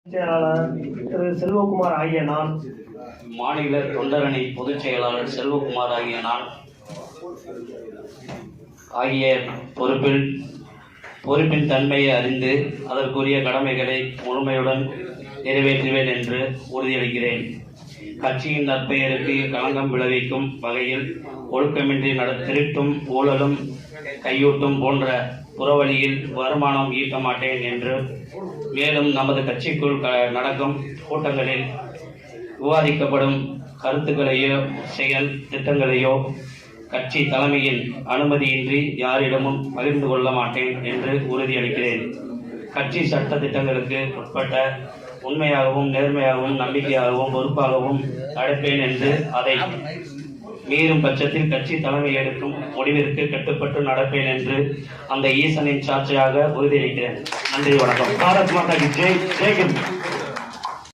செயலாளர் திரு செல்வகுமார் ஆகிய நான், மாநில தொண்டரணி பொதுச் செயலாளர் செல்வகுமார் ஆகிய பொறுப்பின் தன்மையை அறிந்து அதற்குரிய கடமைகளை முழுமையுடன் நிறைவேற்றுவேன் என்று உறுதியளிக்கிறேன். கட்சியின் நற்பெயருக்கு களங்கம் விளைவிக்கும் வகையில் ஒழுக்கமின்றி திருட்டும் ஊழலும் கையூட்டும் போன்ற புறவழியில் வருமானம் ஈட்ட மாட்டேன் என்று, மேலும் நமது கட்சிக்குள் நடக்கும் கூட்டங்களில் விவாதிக்கப்படும் கருத்துக்களையோ செயல் திட்டங்களையோ கட்சி தலைமையின் அனுமதியின்றி யாரிடமும் பகிர்ந்து கொள்ள மாட்டேன் என்று உறுதியளிக்கிறேன். கட்சி சட்ட திட்டங்களுக்கு உட்பட்ட உண்மையாகவும் நேர்மையாகவும் நம்பிக்கையாகவும் பொறுப்பாகவும் நடப்பேன் என்று, அதை மீறும் பட்சத்தில் கட்சி தலைமை எடுக்கும் முடிவிற்கு கட்டுப்பட்டு நடப்பேன் என்று அந்த ஈசனின் சாட்சியாக உறுதியளிக்கிறேன். நன்றி, வணக்கம். பாரத் மாதா கி ஜெய். ஜெய் ஹிந்த்.